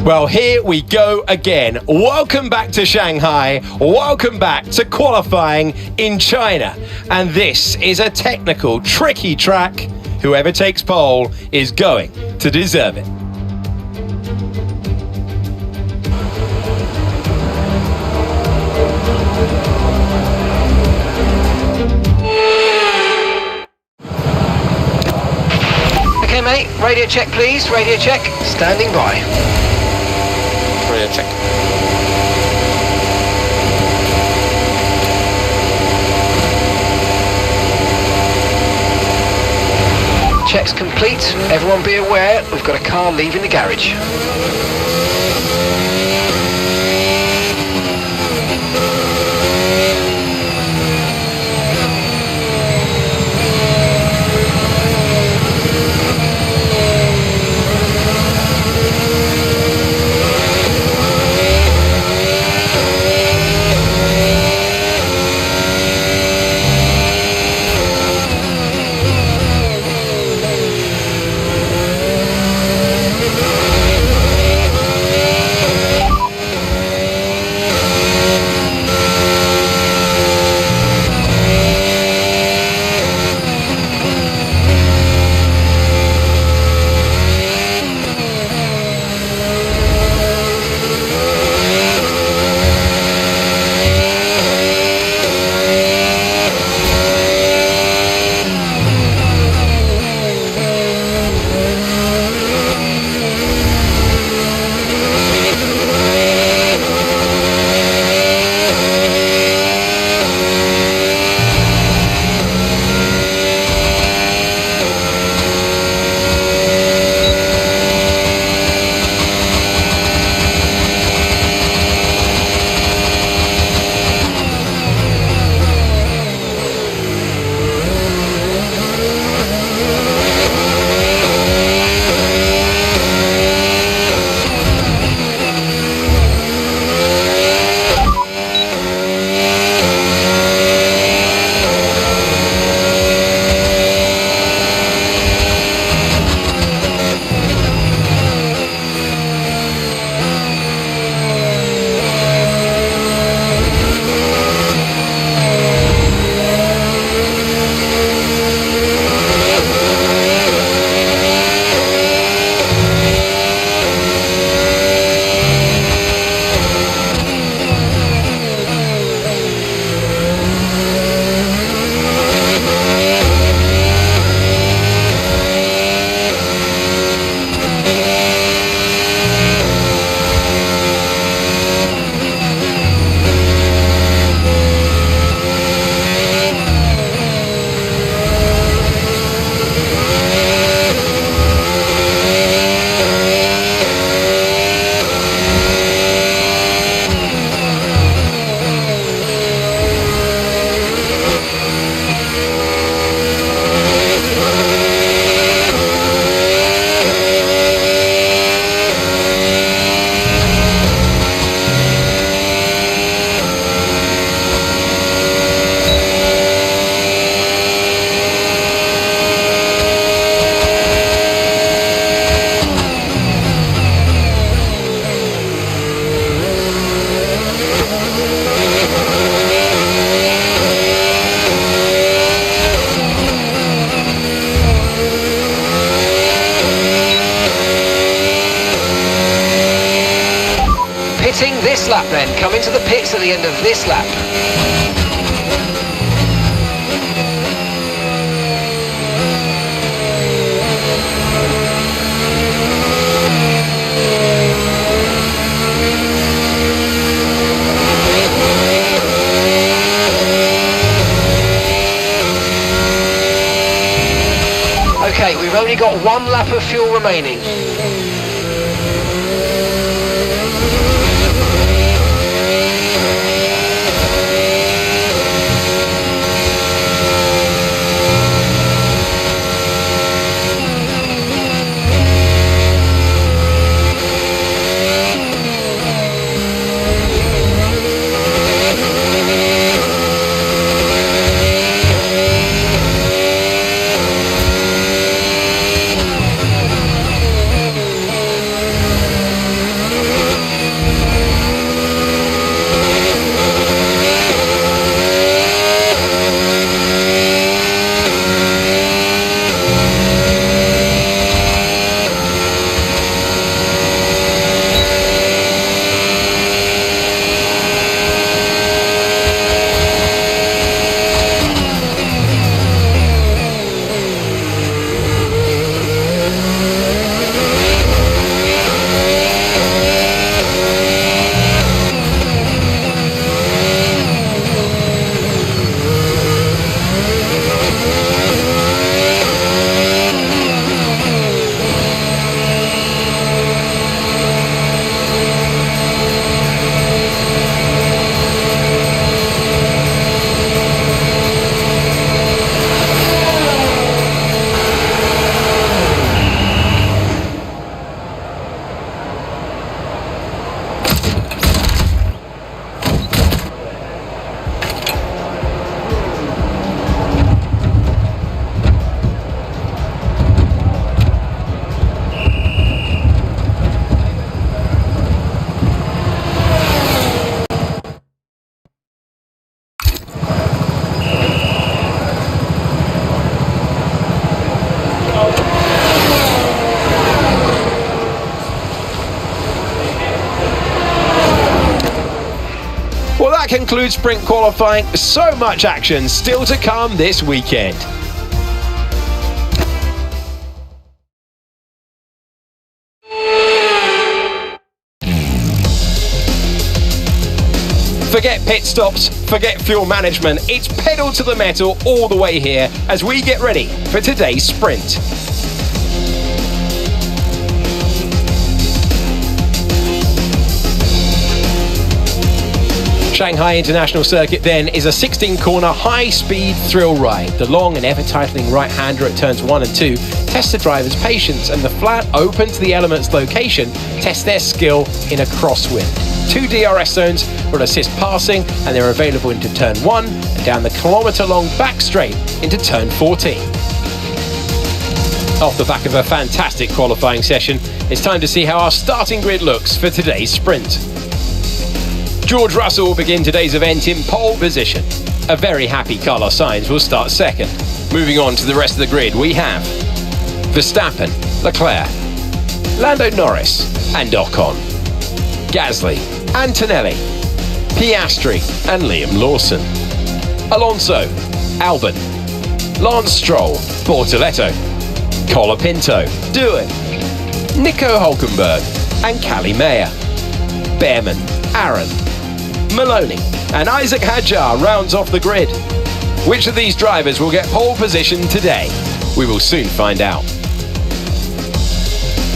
Well, here we go again. Welcome back to Shanghai. Welcome back to qualifying in China. And this is a technical, tricky track. Whoever takes pole is going to deserve it. Okay, mate. Radio check, please. Radio check. Standing by. Radio check. Check's complete. Everyone be aware, we've got a car leaving the garage. This lap then, come into the pits at the end of this lap. Okay, we've only got one lap of fuel remaining. concludes sprint qualifying. So much action still to come this weekend. Forget pit stops, forget fuel management. It's pedal to the metal all the way here as we get ready for today's sprint. Shanghai International Circuit then is a 16-corner high-speed thrill ride. The long and ever-tightening right-hander at turns 1 and 2 tests the driver's patience, and the flat open to the elements location tests their skill in a crosswind. 2 DRS zones will assist passing, and they're available into turn 1 and down the kilometre-long back straight into turn 14. Off the back of a fantastic qualifying session, it's time to see how our starting grid looks for today's sprint. George Russell will begin today's event in pole position. A very happy Carlos Sainz will start second. Moving on to the rest of the grid, we have Verstappen, Leclerc, Lando Norris and Ocon, Gasly, Antonelli, Piastri and Liam Lawson, Alonso, Albon, Lance Stroll, Bortoletto, Colapinto, Doohan, Nico Hulkenberg and Cali Meyer, Behrman, Aaron, Maloney and Isaac Hadjar rounds off the grid. Which of these drivers will get pole position today? We will soon find out.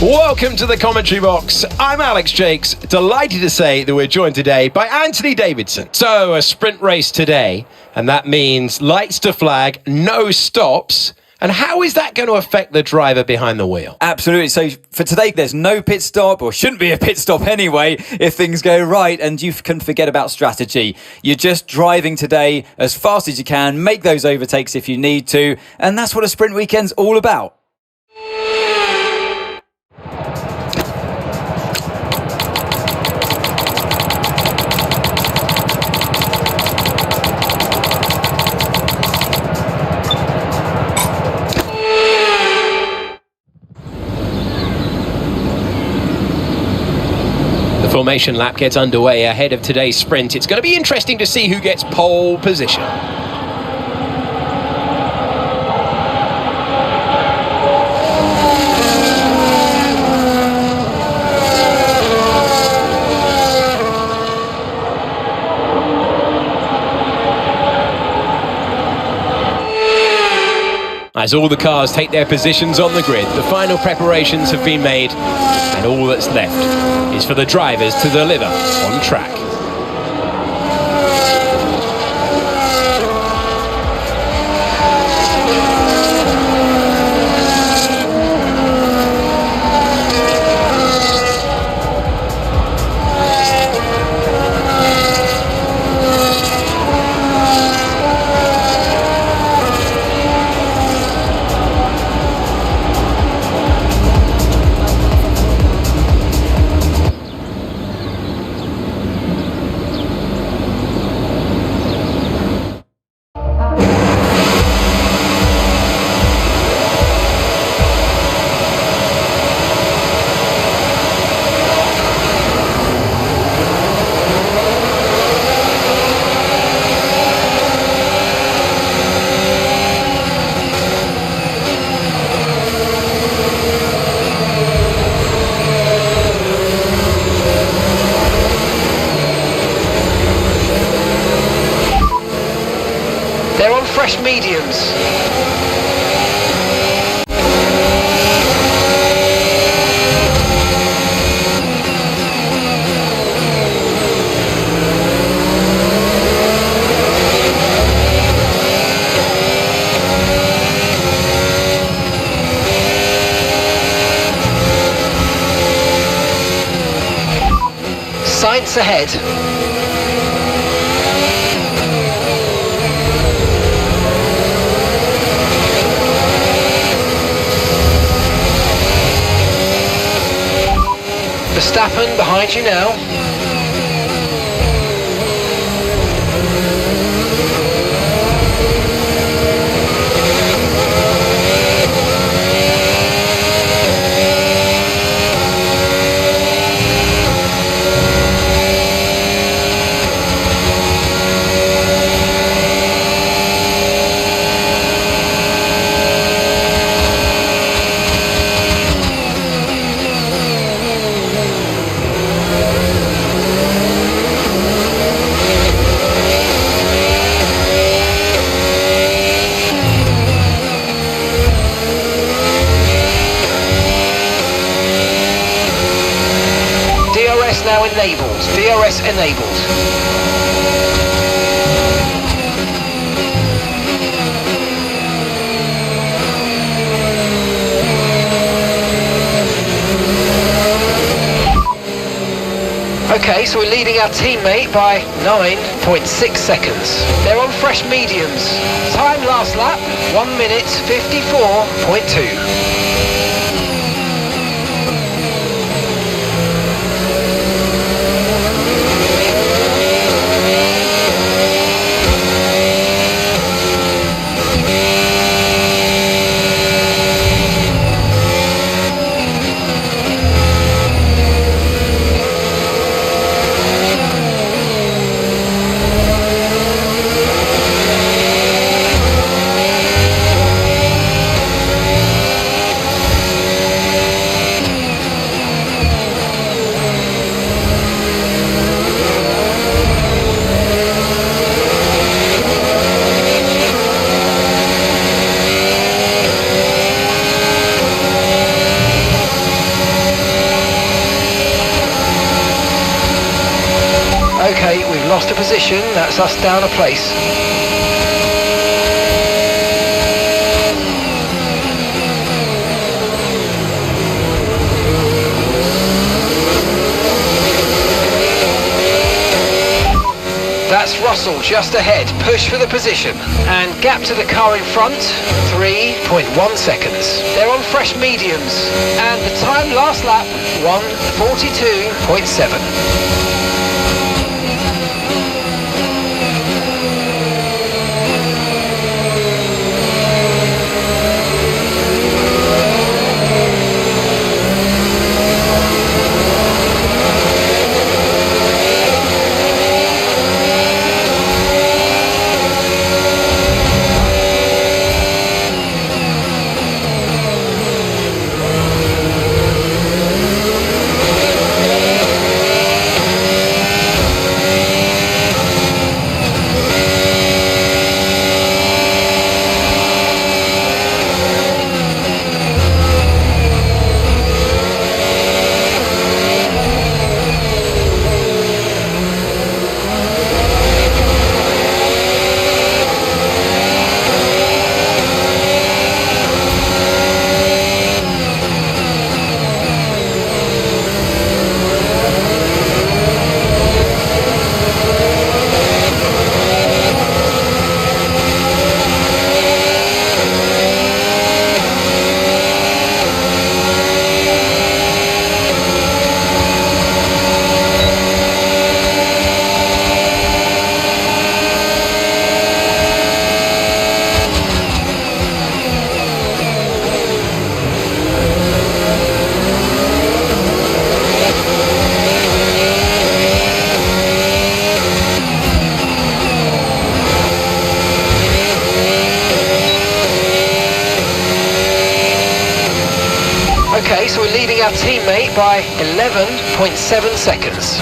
Welcome to the commentary box. I'm Alex Jakes, delighted to say that we're joined today by Anthony Davidson. So a sprint race today, and that means lights to flag, no stops. And how is that going to affect the driver behind the wheel? Absolutely. So for today, there's no pit stop, or shouldn't be a pit stop anyway, if things go right, and you can forget about strategy. You're just driving today as fast as you can, make those overtakes if you need to, and that's what a sprint weekend's all about. Formation lap gets underway ahead of today's sprint. It's going to be interesting to see who gets pole position. As all the cars take their positions on the grid, the final preparations have been made, and all that's left is for the drivers to deliver on track. They're on fresh mediums. Sights ahead. Verstappen behind you now. VRS now enabled. VRS enabled. Okay, so we're leading our teammate by 9.6 seconds. They're on fresh mediums. Time last lap, 1 minute 54.2. Okay, we've lost a position, that's us down a place. That's Russell just ahead, push for the position. And gap to the car in front, 3.1 seconds. They're on fresh mediums. And the time last lap, 1:42.7. Okay, so we're leading our teammate by 11.7 seconds.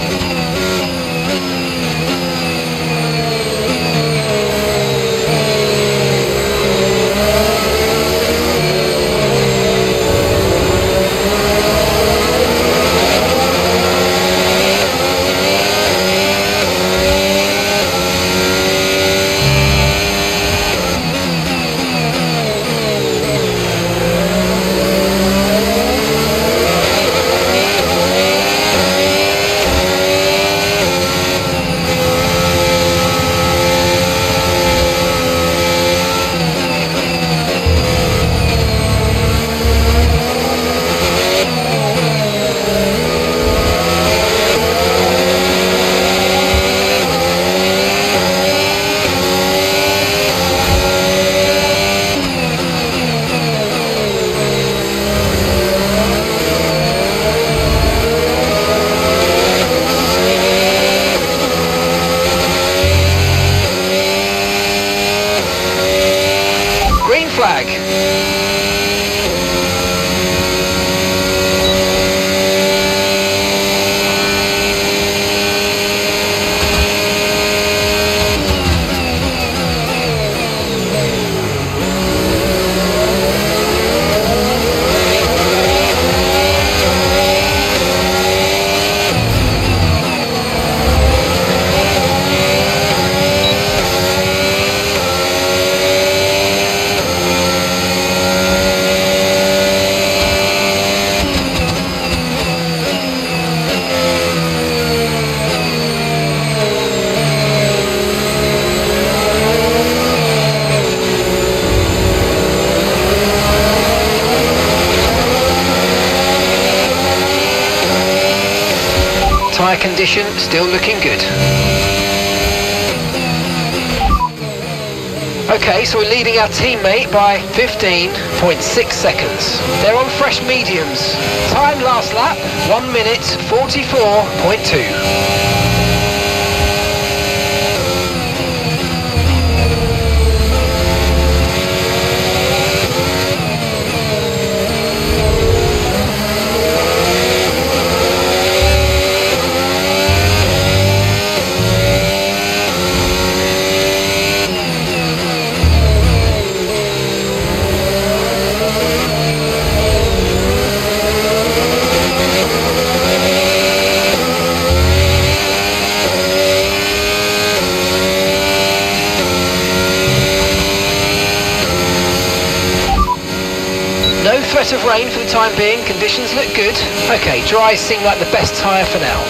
Tyre condition still looking good. Okay, so we're leading our teammate by 15.6 seconds. They're on fresh mediums. Time last lap, 1 minute 44.2. No threat of rain for the time being, conditions look good. Okay, dries seem like the best tyre for now.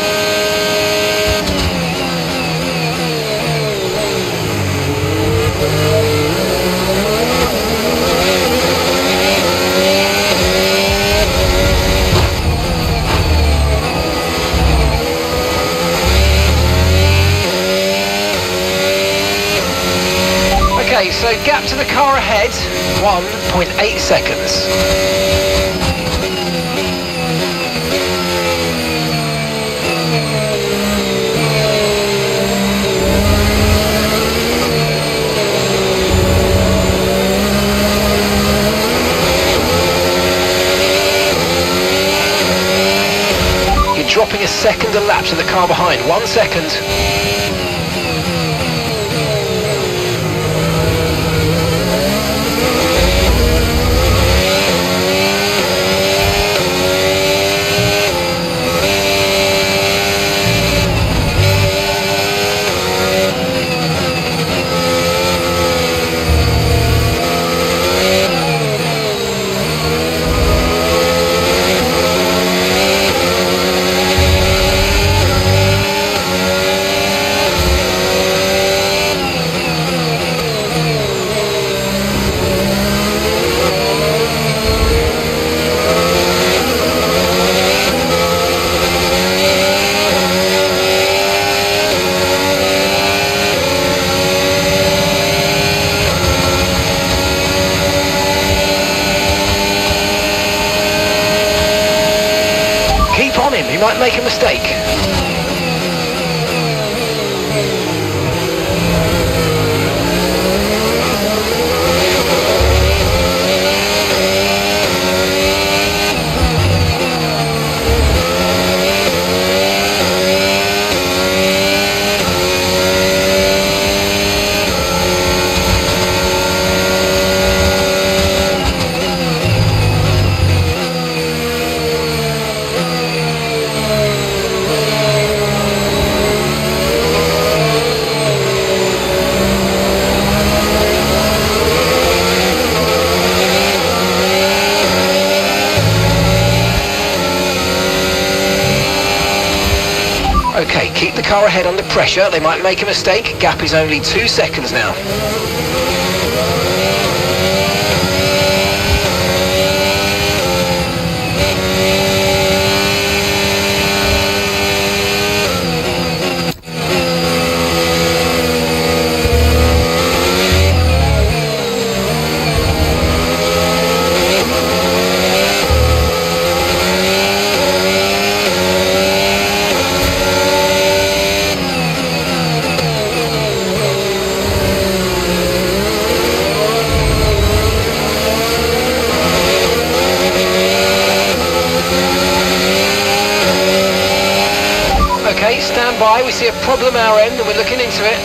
Okay, so gap to the car ahead, 1.8 seconds. You're dropping a second a lap to the car behind, 1 second. Keep on him, he might make a mistake. Okay, keep the car ahead under pressure. They might make a mistake. Gap is only 2 seconds now. Okay, stand by. We see a problem our end and we're looking into it.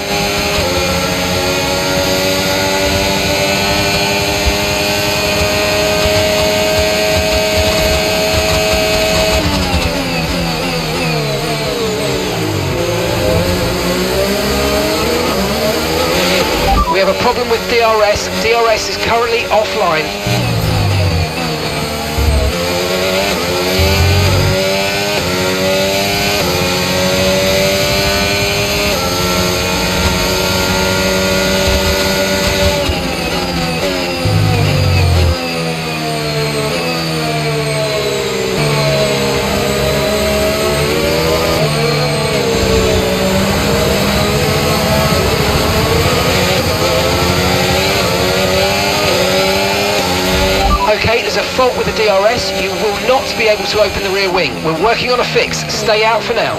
We have a problem with DRS. DRS is currently offline. DRS, you will not be able to open the rear wing. We're working on a fix. Stay out for now.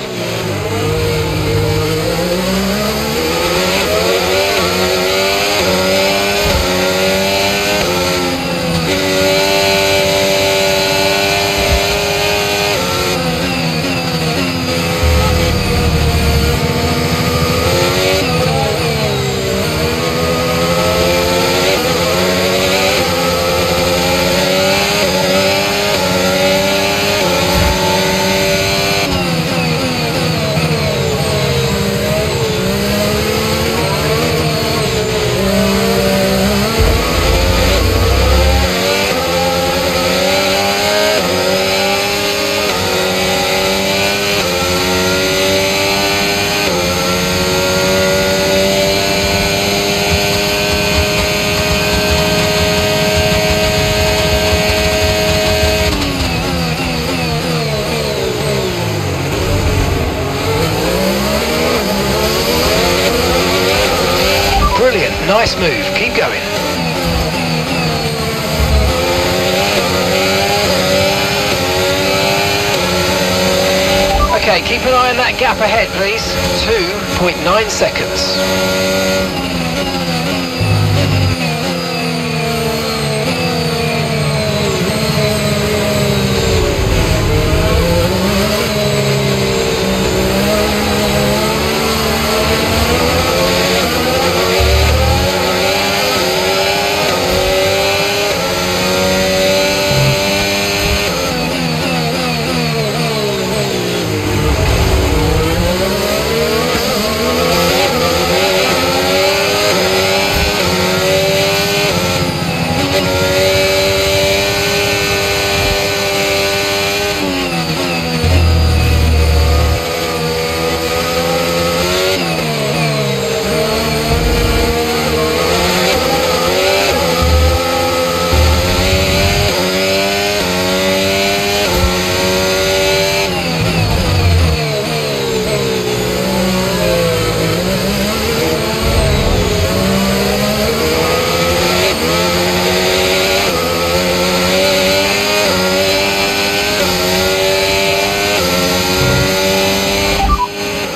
Brilliant, nice move, keep going. Okay, keep an eye on that gap ahead, please. 2.9 seconds.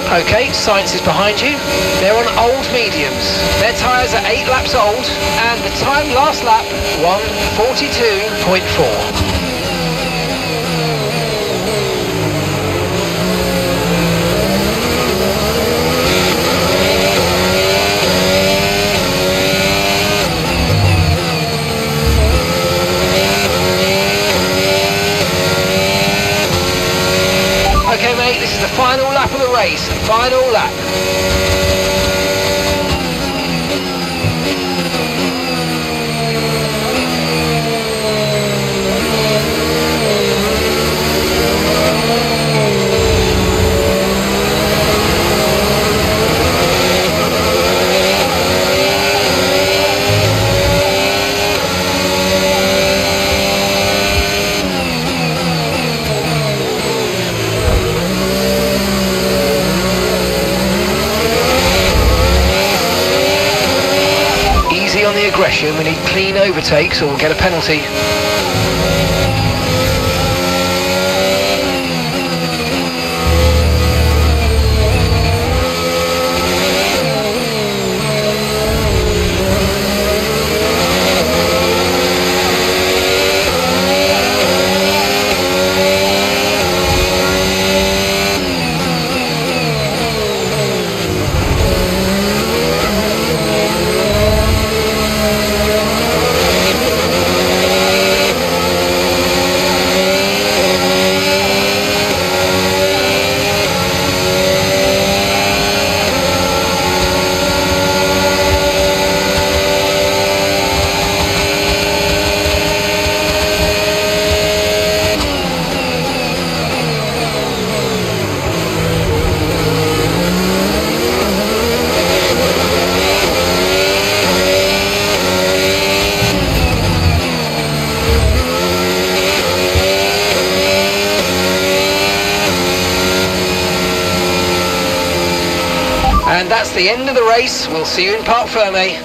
Okay, Science is behind you. They're on old mediums. Their tyres are 8 laps old, and the time last lap, 1:42.4. Okay mate, this is the final lap of the race, final lap. On the aggression, we need clean overtakes or we'll get a penalty. And that's the end of the race. We'll see you in Parc Fermé.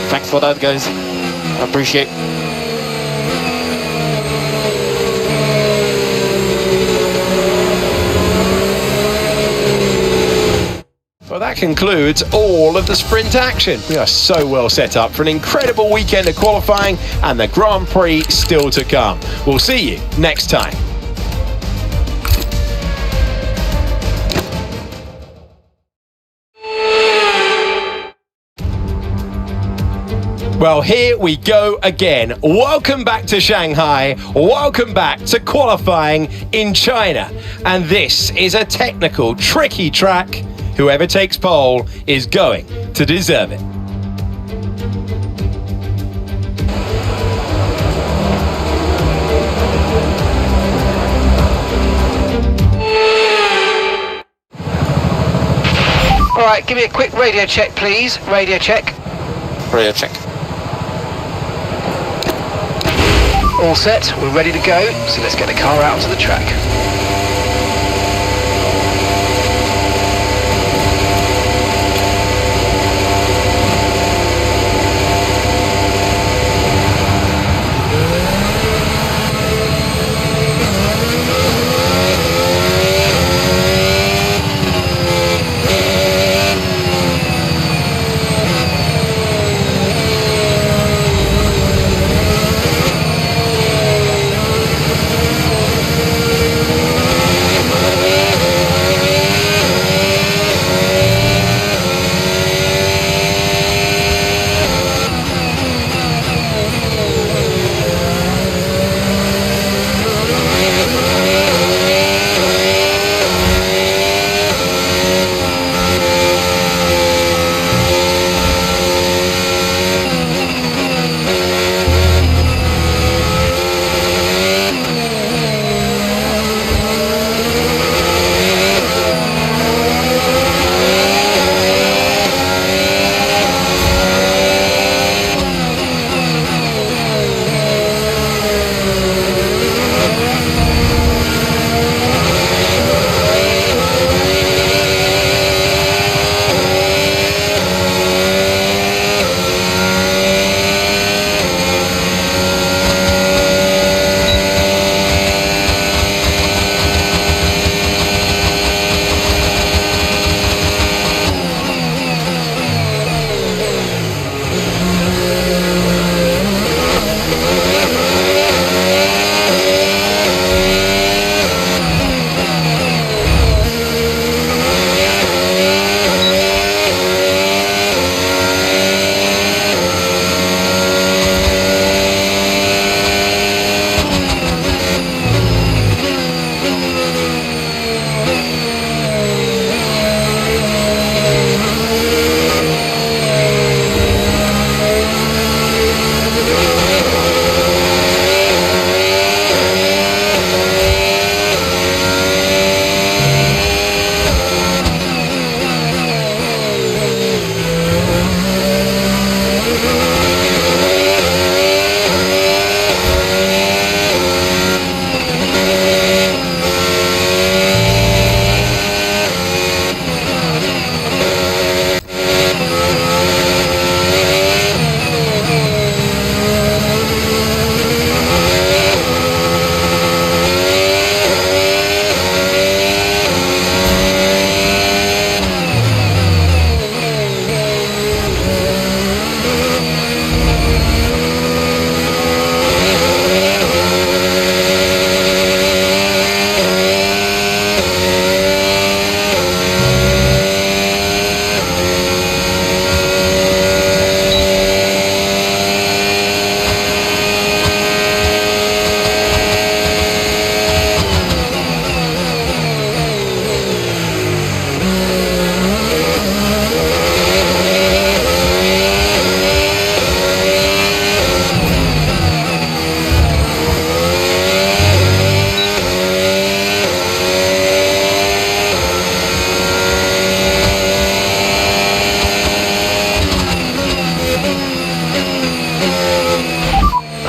Thanks for that, guys. I appreciate. concludes all of the sprint action. We are so well set up for an incredible weekend of qualifying and the Grand Prix still to come. We'll see you next time. Well, here we go again. Welcome back to Shanghai. Welcome back to qualifying in China. And this is a technical, tricky track. Whoever takes pole is going to deserve it. All right, give me a quick radio check, please. Radio check. Radio check. All set, we're ready to go, so let's get the car out onto the track.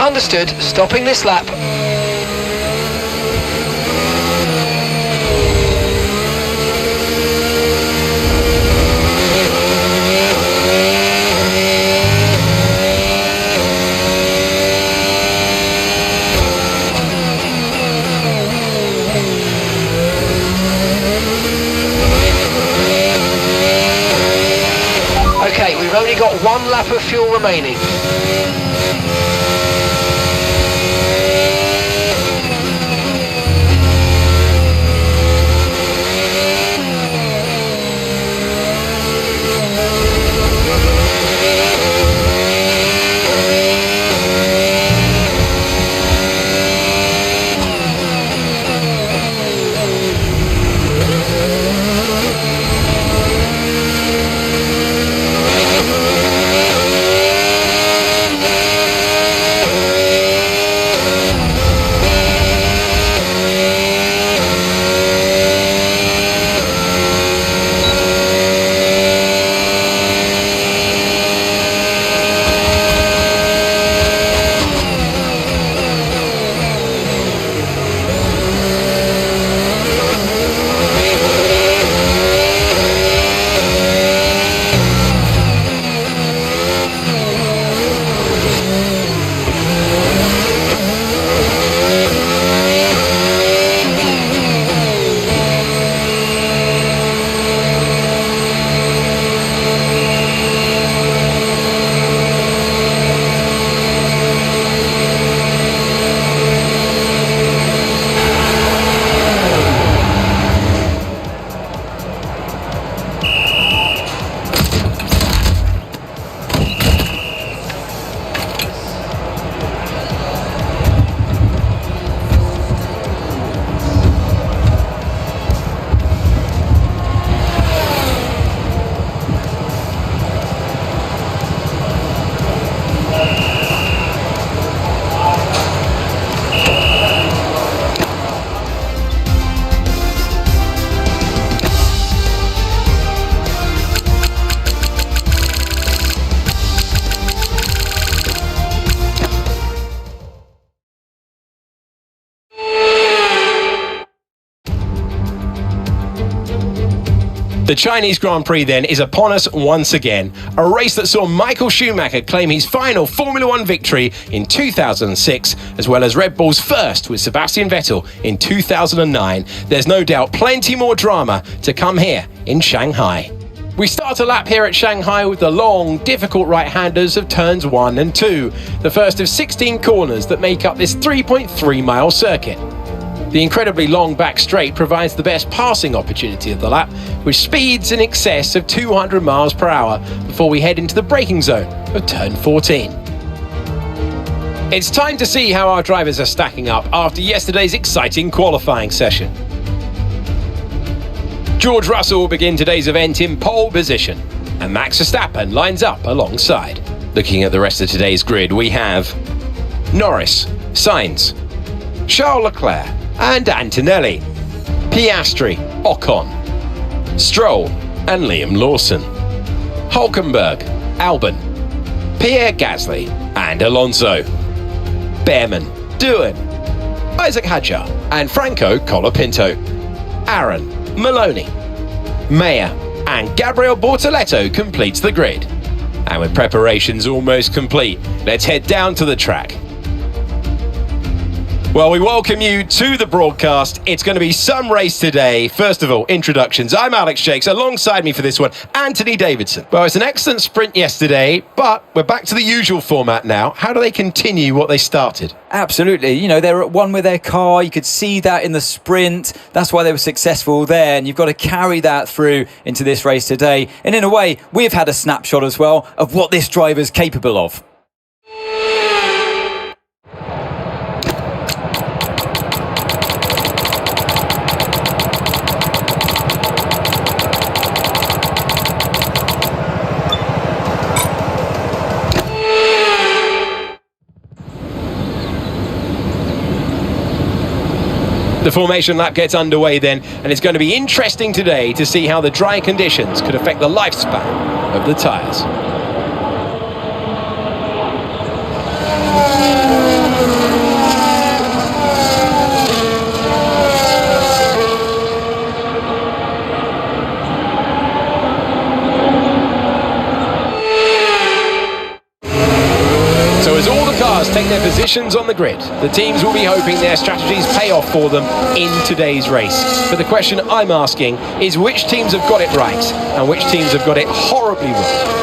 Understood. Stopping this lap. lap of fuel remaining. The Chinese Grand Prix then is upon us once again, a race that saw Michael Schumacher claim his final Formula One victory in 2006, as well as Red Bull's first with Sebastian Vettel in 2009. There's no doubt plenty more drama to come here in Shanghai. We start a lap here at Shanghai with the long, difficult right-handers of turns 1 and 2, the first of 16 corners that make up this 3.3-mile circuit. The incredibly long back straight provides the best passing opportunity of the lap, with speeds in excess of 200 miles per hour before we head into the braking zone of turn 14. It's time to see how our drivers are stacking up after yesterday's exciting qualifying session. George Russell will begin today's event in pole position, and Max Verstappen lines up alongside. Looking at the rest of today's grid, we have Norris, Sainz, Charles Leclerc and Antonelli, Piastri, Ocon, Stroll and Liam Lawson, Hülkenberg, Albon, Pierre Gasly and Alonso, Behrman, Doohan, Isaac Hadjar and Franco Colapinto, Aaron, Maloney, Mayer and Gabriel Bortoletto completes the grid. And with preparations almost complete, let's head down to the track. Well, we welcome you to the broadcast. It's going to be some race today. First of all, introductions. I'm Alex Jakes. Alongside me for this one, Anthony Davidson. Well, it's an excellent sprint yesterday, but we're back to the usual format now. How do they continue what they started? Absolutely. You know, they're at one with their car. You could see that in the sprint. That's why they were successful there. And you've got to carry that through into this race today. And in a way, we've had a snapshot as well of what this driver's capable of. The formation lap gets underway then, and it's going to be interesting today to see how the dry conditions could affect the lifespan of the tyres. Take their positions on the grid. The teams will be hoping their strategies pay off for them in today's race. But the question I'm asking is which teams have got it right and which teams have got it horribly wrong.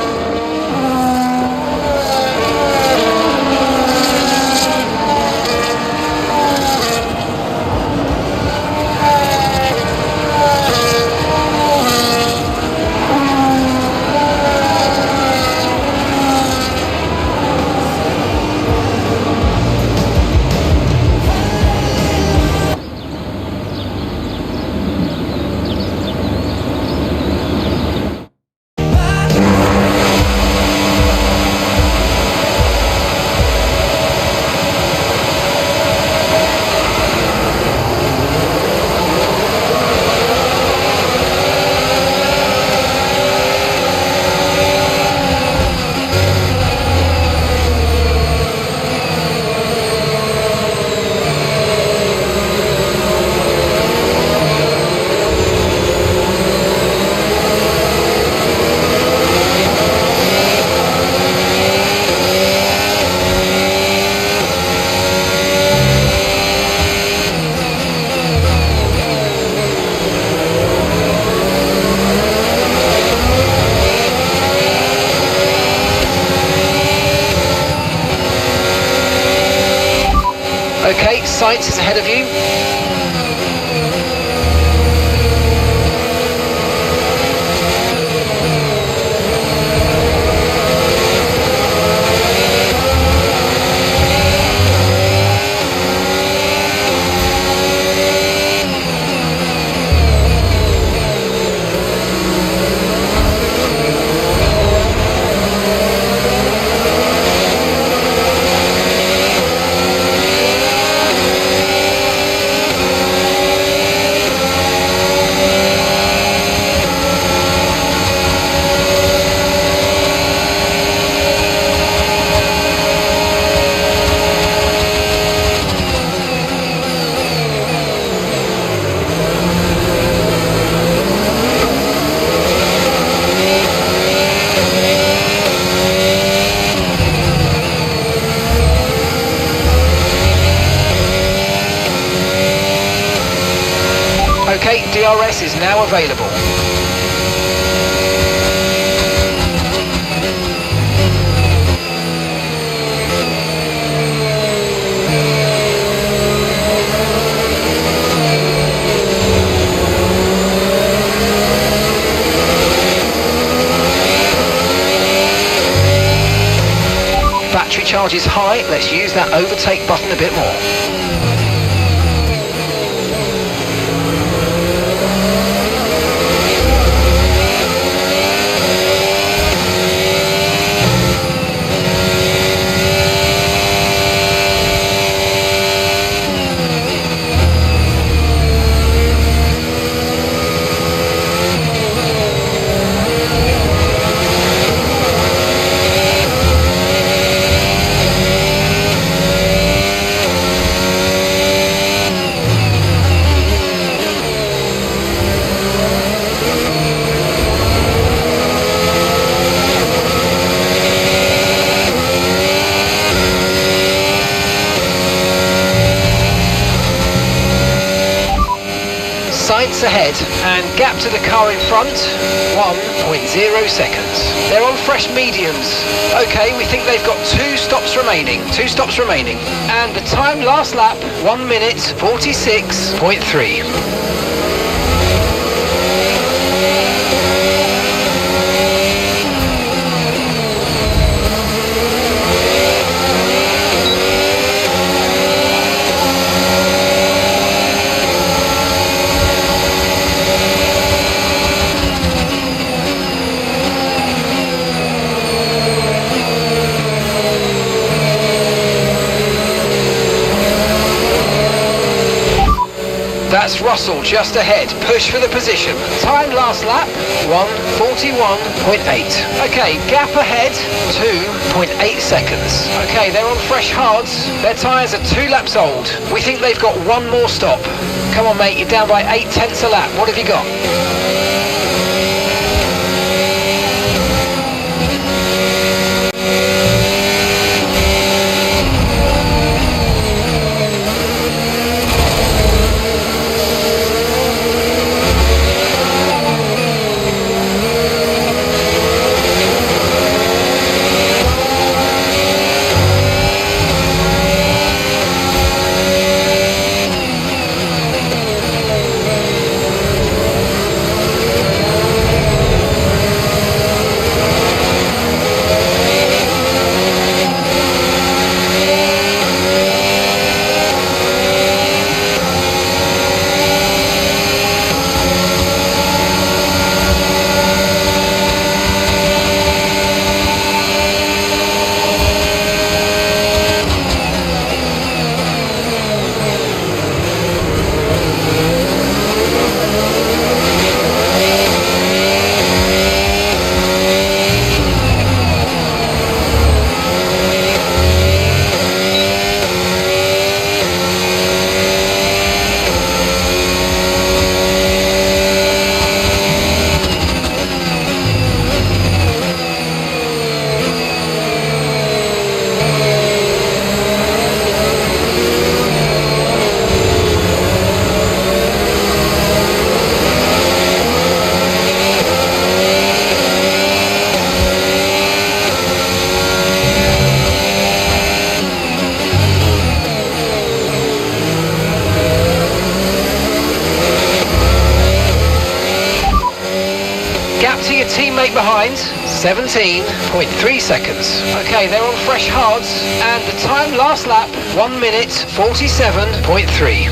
Okay, Science is ahead of you. Okay, DRS is now available. Battery charge is high, let's use that overtake button a bit more. Sights ahead and gap to the car in front, 1.0 seconds. They're on fresh mediums. Okay, we think they've got two stops remaining. And the time last lap, 1 minute 46.3. That's Russell just ahead. Push for the position. Time last lap, 1:41.8. Okay, gap ahead, 2.8 seconds. Okay, they're on fresh hards. Their tyres are 2 laps old. We think they've got one more stop. Come on, mate, you're down by 0.8 a lap. What have you got? teammate behind, 17.3 seconds. Okay, they're on fresh hards, and the time last lap, 1 minute 47.3.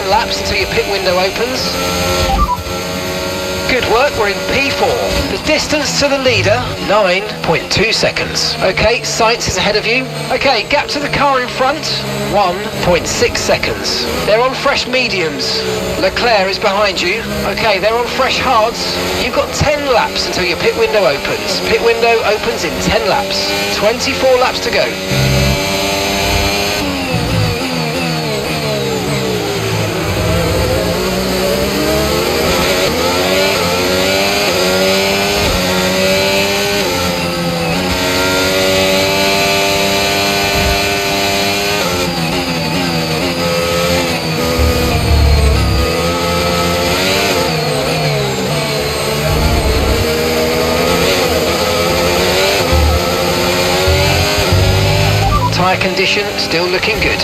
Laps until your pit window opens. Good work, we're in P4. The distance to the leader, 9.2 seconds. Okay, Sainz is ahead of you. Okay, gap to the car in front, 1.6 seconds. They're on fresh mediums. Leclerc is behind you. Okay, they're on fresh hards. You've got 10 laps until your pit window opens. Pit window opens in 10 laps. 24 laps to go. Tyre condition still looking good.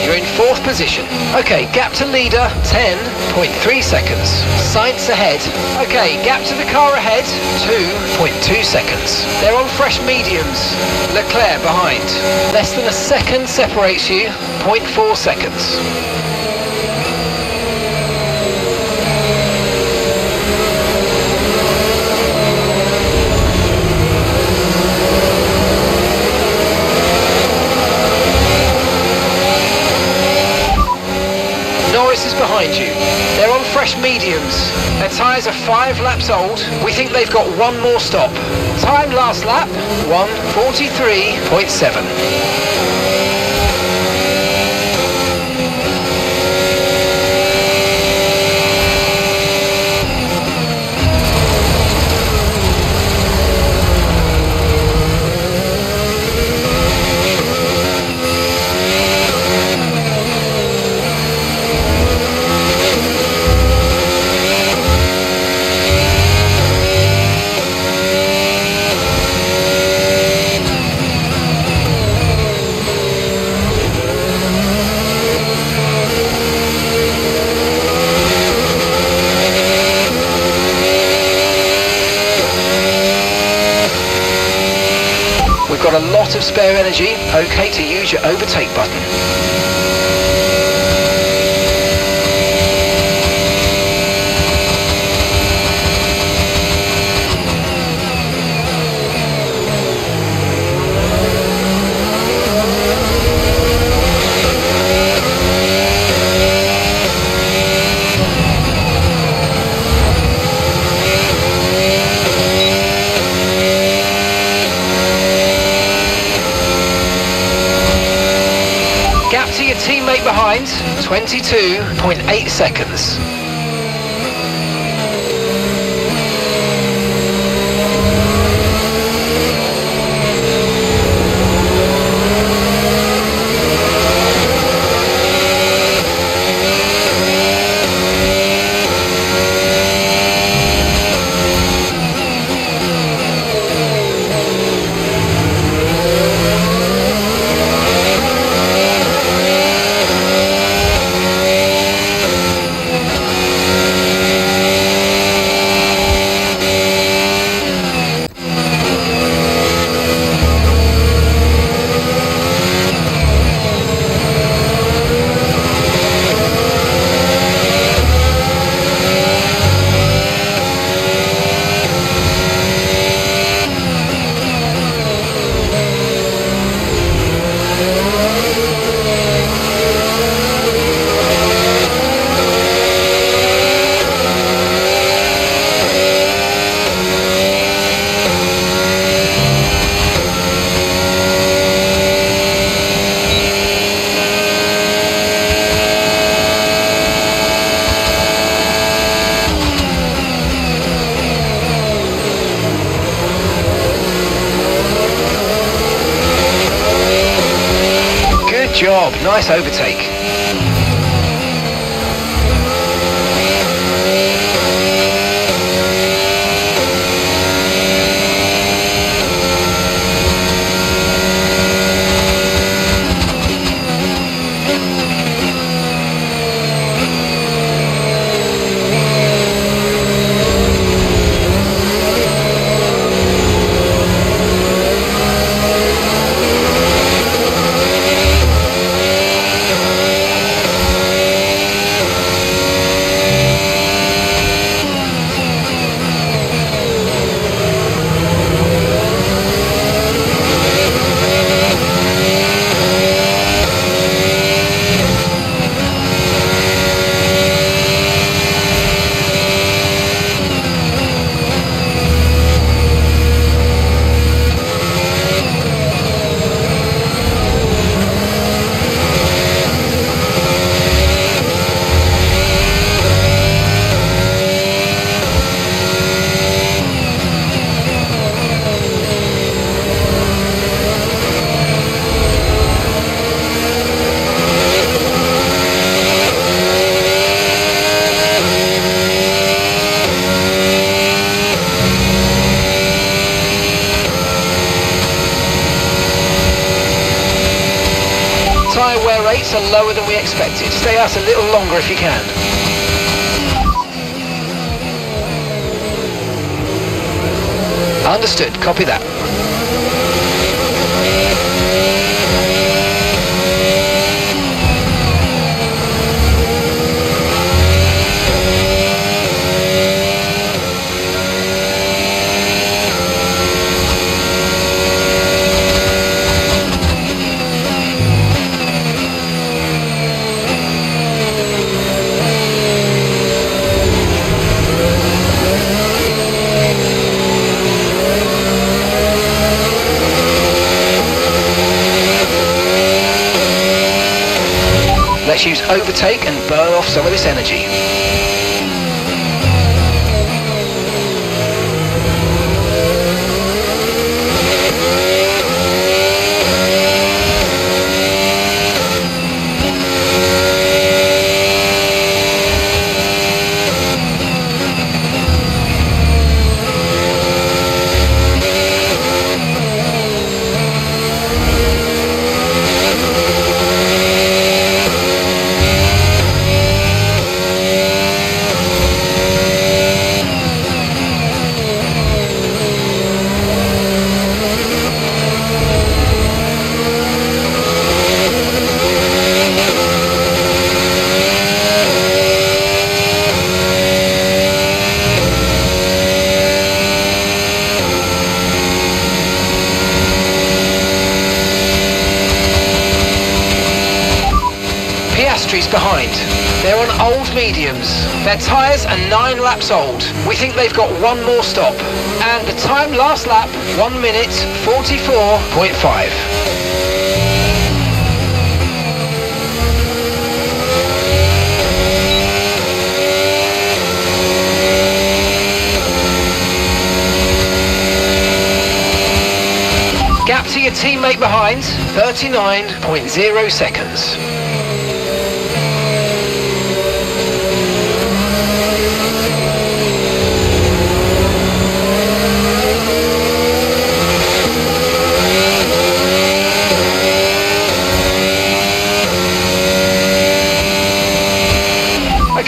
You're in fourth position. Okay, gap to leader, 10.3 seconds. Sainz ahead. Okay, gap to the car ahead, 2.2 seconds. They're on fresh mediums. Leclerc behind. Less than a second separates you, 0.4 seconds. Norris is behind you. They're on fresh mediums. Their tyres are 5 laps old. We think they've got one more stop. Time last lap, 1:43.7. We've got a lot of spare energy, okay to use your overtake button. Gap to your teammate behind, 22.8 seconds. job, nice overtake. Tyre wear rates are lower than we expected. Stay out a little longer if you can. Understood, copy that. Let's use overtake and burn off some of this energy. Behind. They're on old mediums. Their tyres are 9 laps old. We think they've got one more stop. And the time last lap, 1 minute 44.5. Gap to your teammate behind, 39.0 seconds.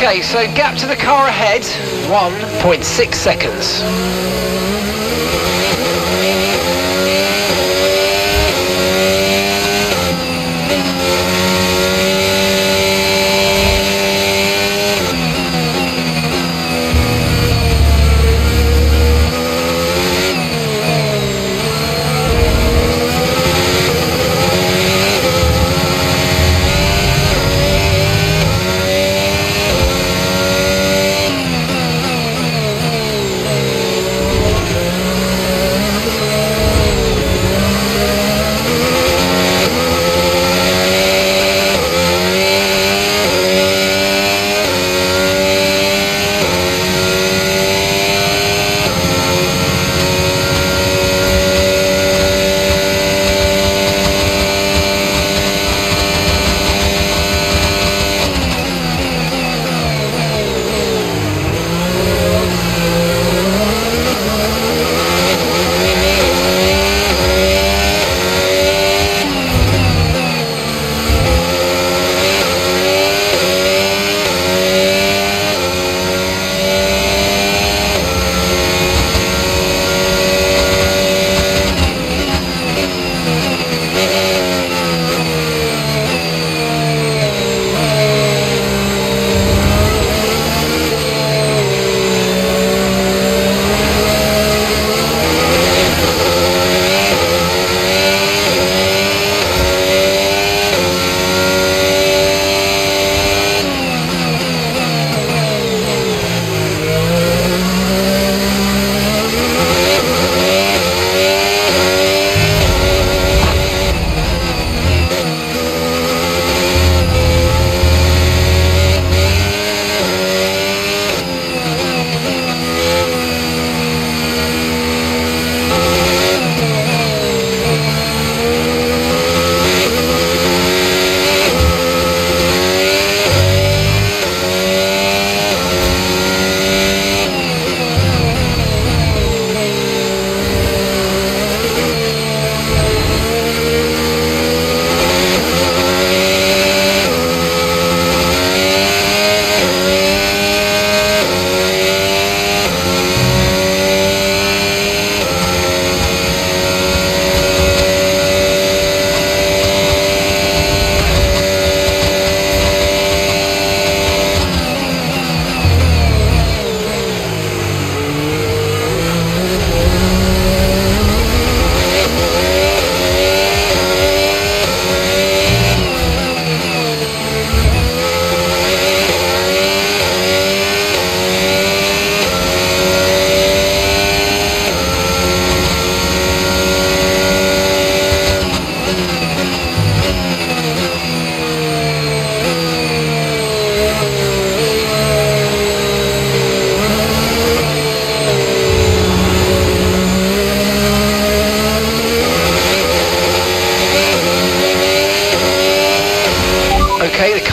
Okay, so gap to the car ahead, 1.6 seconds.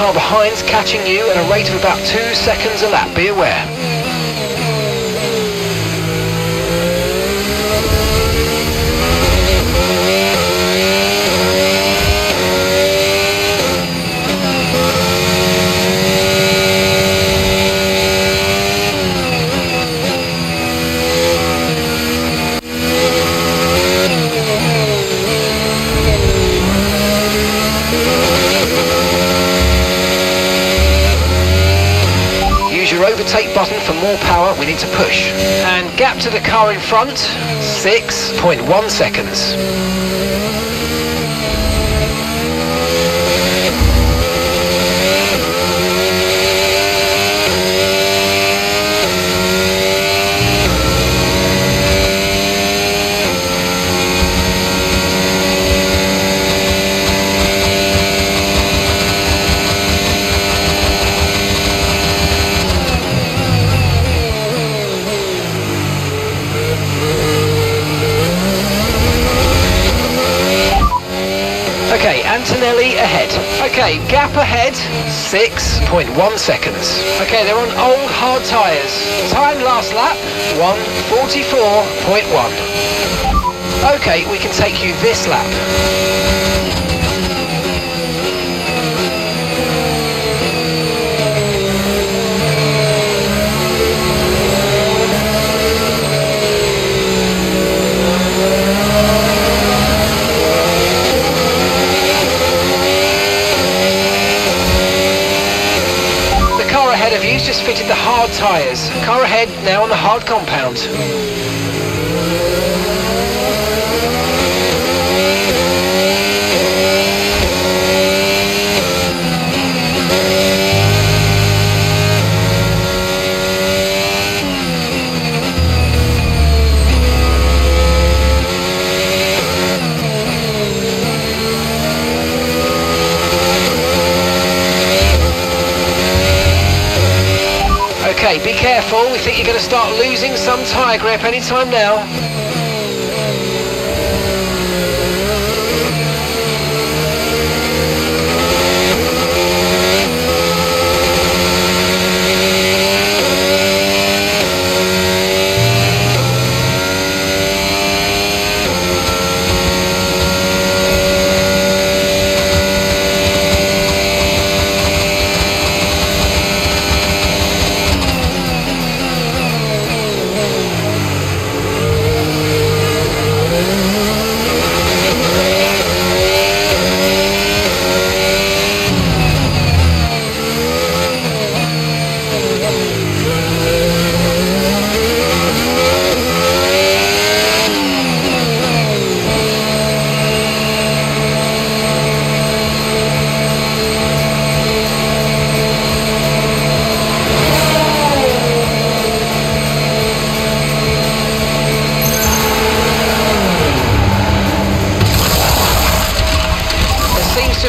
car behind's catching you at a rate of about 2 seconds a lap. Be aware. Overtake button for more power. We need to push. And gap to the car in front, 6.1 seconds. Okay, Antonelli ahead. Okay, gap ahead, 6.1 seconds. Okay, they're on old hard tyres. Time last lap, 1:44.1. Okay, we can take you this lap. Ahead of you's just fitted the hard tyres. Car ahead now on the hard compound. Okay, be careful. We think you're going to start losing some tyre grip anytime now.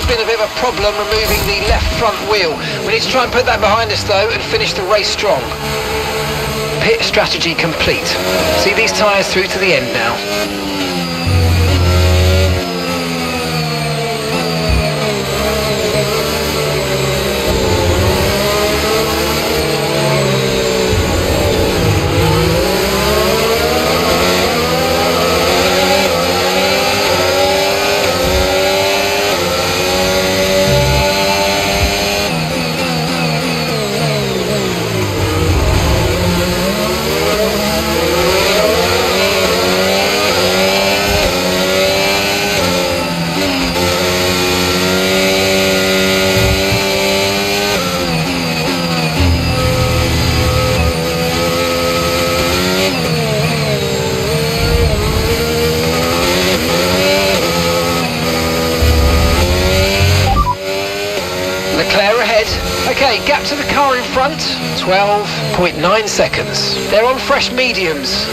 Been a bit of a problem removing the left front wheel. We need to try and put that behind us though and finish the race strong. Pit strategy complete. See these tyres through to the end now. Okay, gap to the car in front, 12.9 seconds. They're on fresh mediums.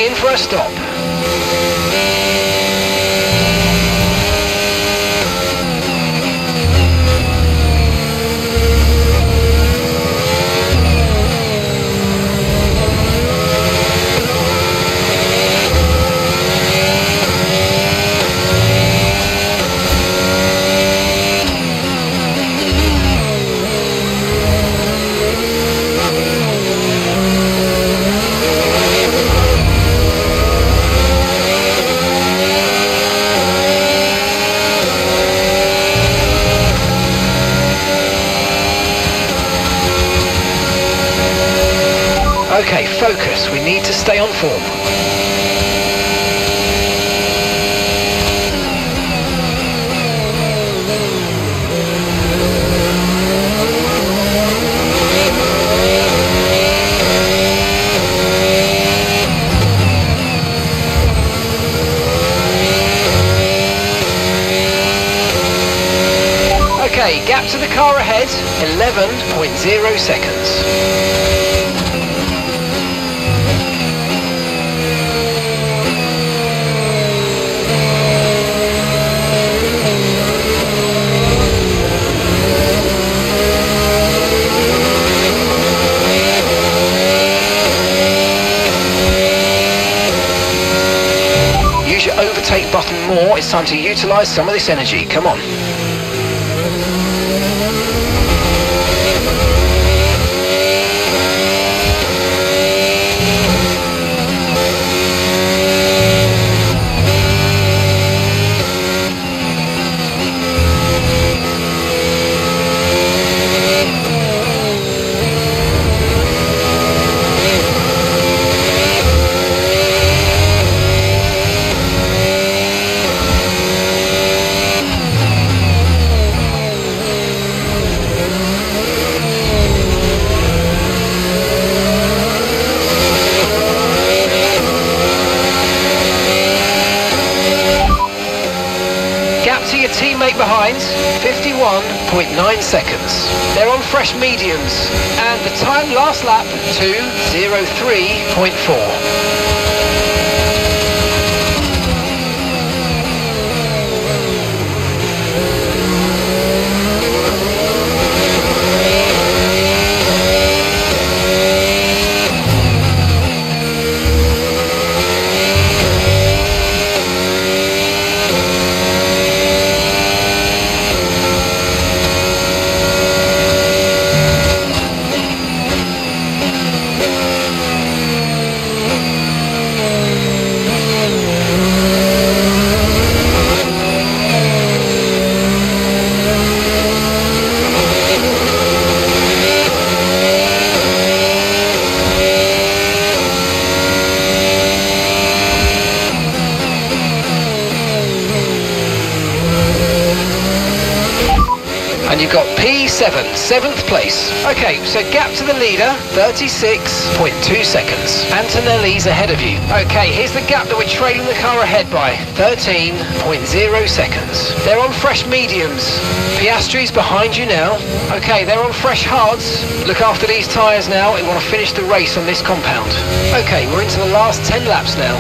coming in for a stop. Okay, focus. We need to stay on form. Okay, gap to the car ahead, 11.0 seconds. Use your overtake button more. It's time to utilise some of this energy. Come on. To your teammate behind, 51.9 seconds. They're on fresh mediums, and the time last lap, 2:03.4. And you've got P7, 7th place. Okay, so gap to the leader, 36.2 seconds. Antonelli's ahead of you. Okay, here's the gap that we're trailing the car ahead by, 13.0 seconds. They're on fresh mediums. Piastri's behind you now. Okay, they're on fresh hards. Look after these tyres now. We want to finish the race on this compound. Okay, we're into the last 10 laps now.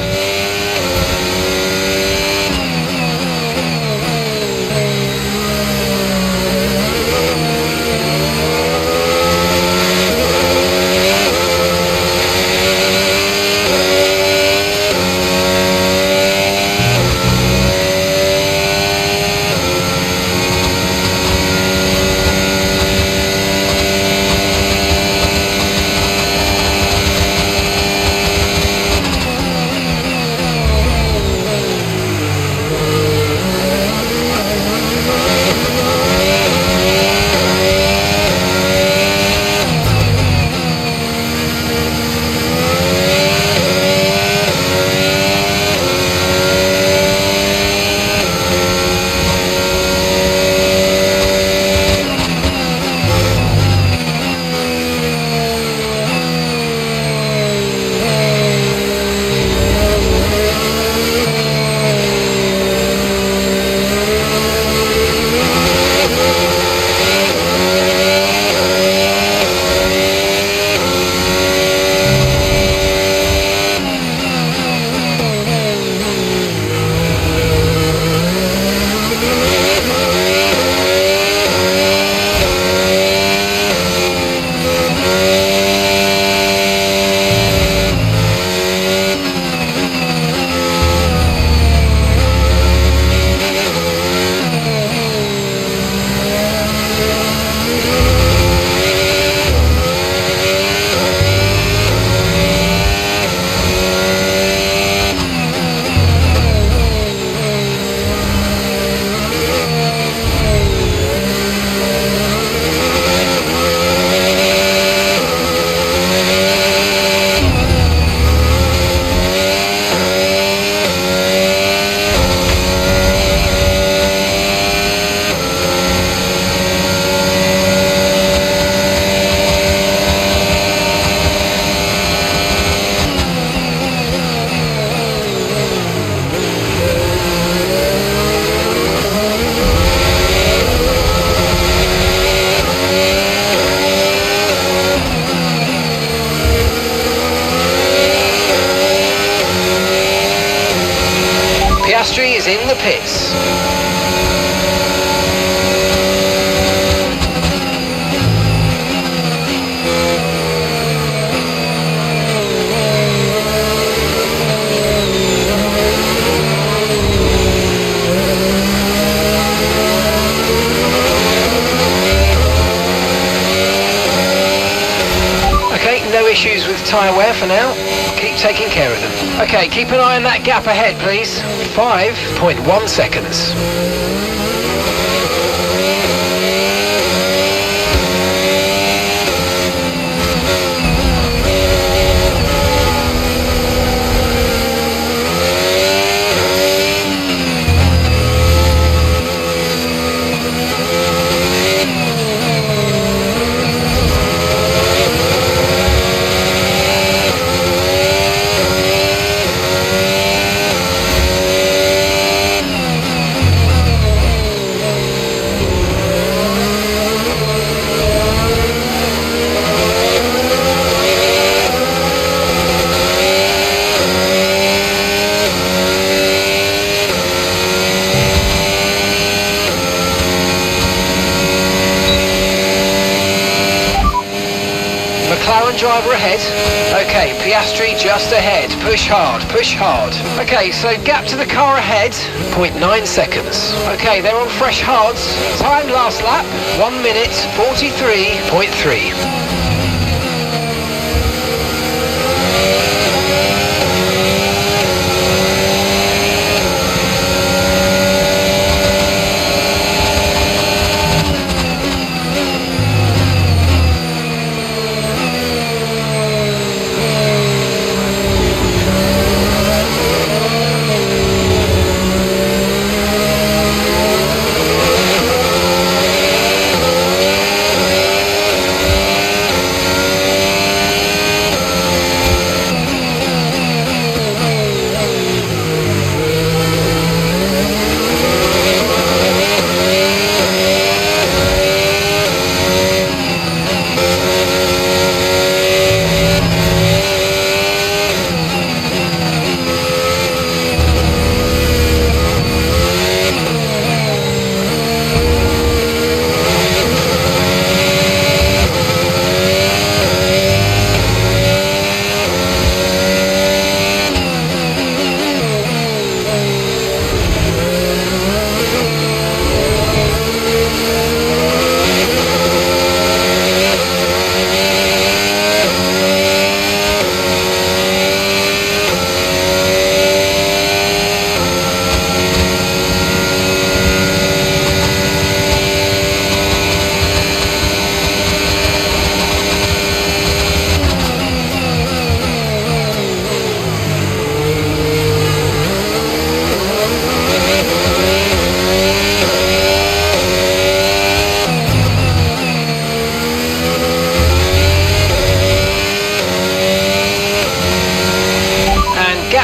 Piastri is in the pits. No issues with tyre wear for now. Keep taking care of them. Okay, keep an eye on that gap ahead, please. 5.1 seconds. McLaren driver ahead. Okay, Piastri just ahead. Push hard, push hard. Okay, so gap to the car ahead, 0.9 seconds. Okay, they're on fresh hards. Time last lap, 1 minute 43.3.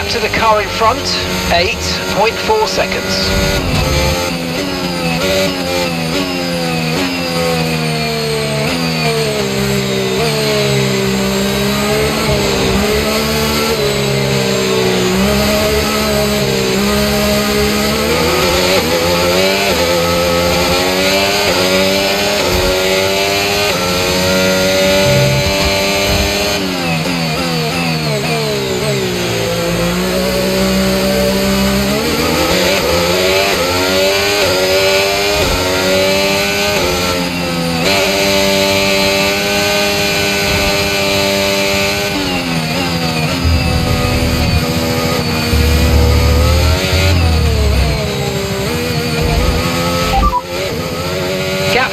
To the car in front, 8.4 seconds.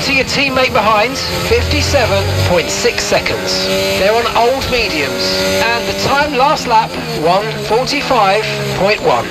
To your teammate behind, 57.6 seconds. They're on old mediums, and the time last lap, 1:45.1.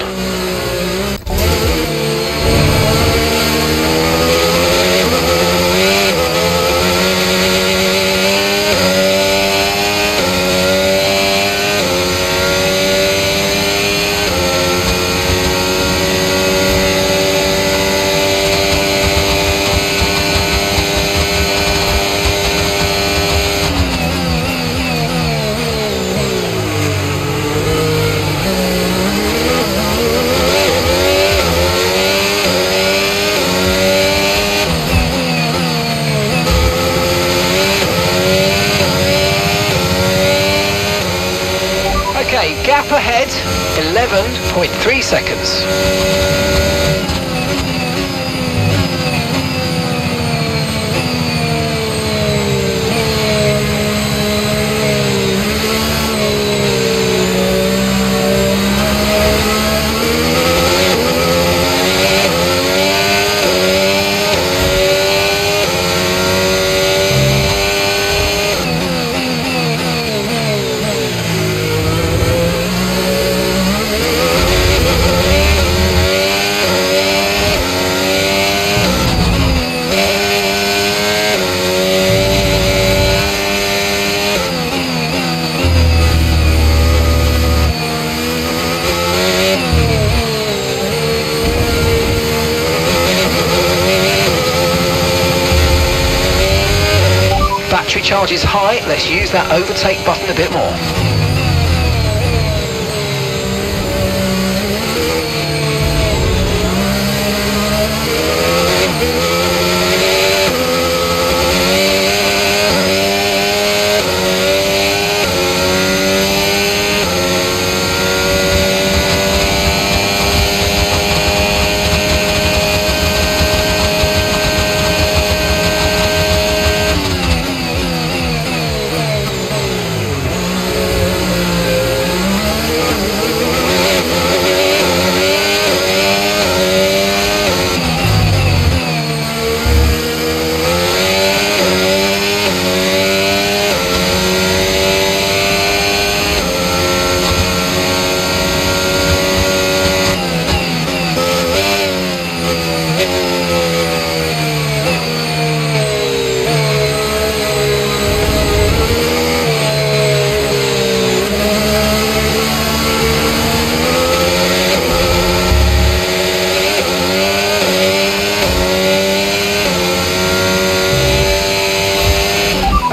11.3 seconds. Battery charge is high, let's use that overtake button a bit more.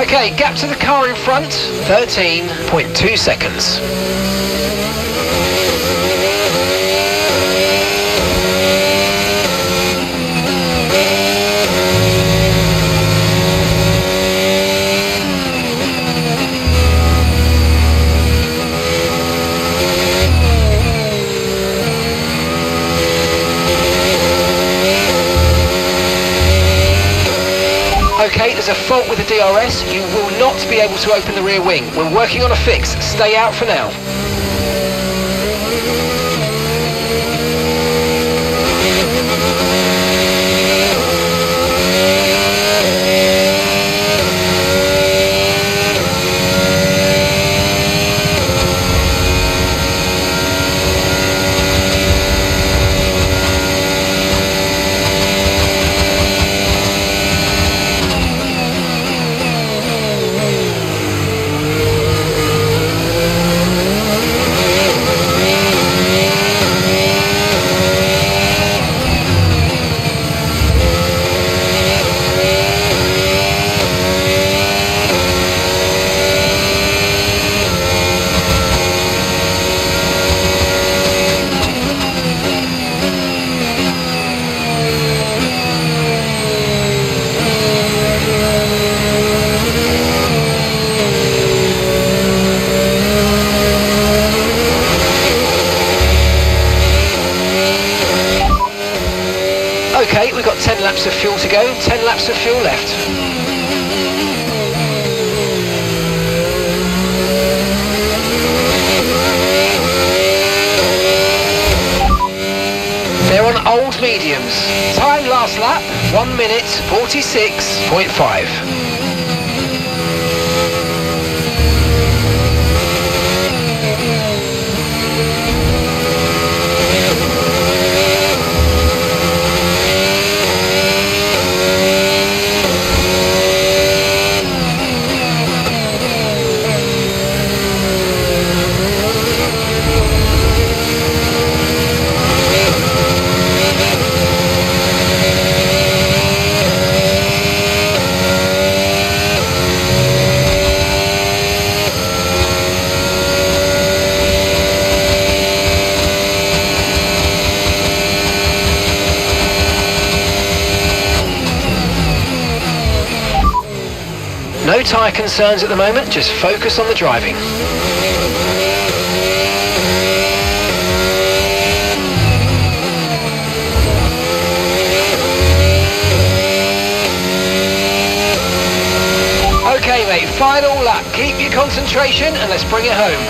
Okay, gap to the car in front, 13.2 seconds. Okay, there's a fault with the DRS. You will not be able to open the rear wing. We're working on a fix. Stay out for now. Okay, we've got 10 laps of fuel to go, 10 laps of fuel left. They're on old mediums. Time last lap, 1 minute 46.5. No tyre concerns at the moment, just focus on the driving. keep your concentration and let's bring it home.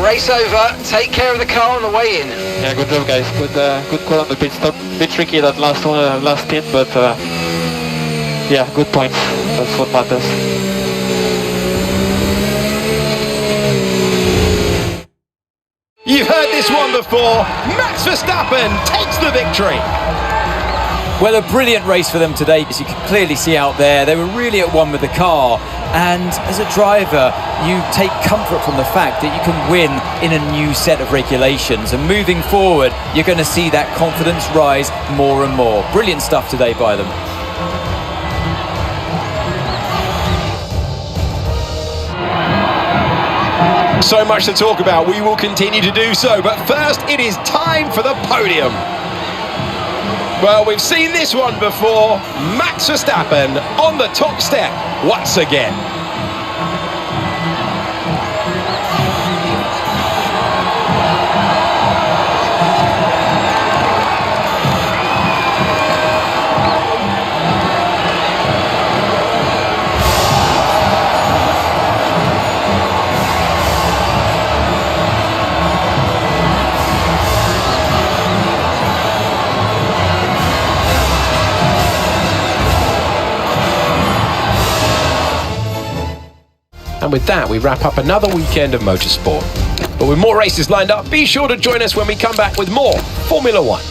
Race over, take care of the car on the way in. Yeah, good job guys, good call on the pit stop. Bit tricky that last one, last stint, but yeah, good points, that's what matters. You've heard this one before. Max Verstappen takes the victory. Well, a brilliant race for them today, as you can clearly see out there. They were really at one with the car, and as a driver you take comfort from the fact that you can win in a new set of regulations, and moving forward you're going to see that confidence rise more and more. Brilliant stuff today by them. So much to talk about, we will continue to do so, but first it is time for the podium. Well, we've seen this one before. Max Verstappen on the top step once again. And with that, we wrap up another weekend of motorsport. But with more races lined up, be sure to join us when we come back with more Formula One.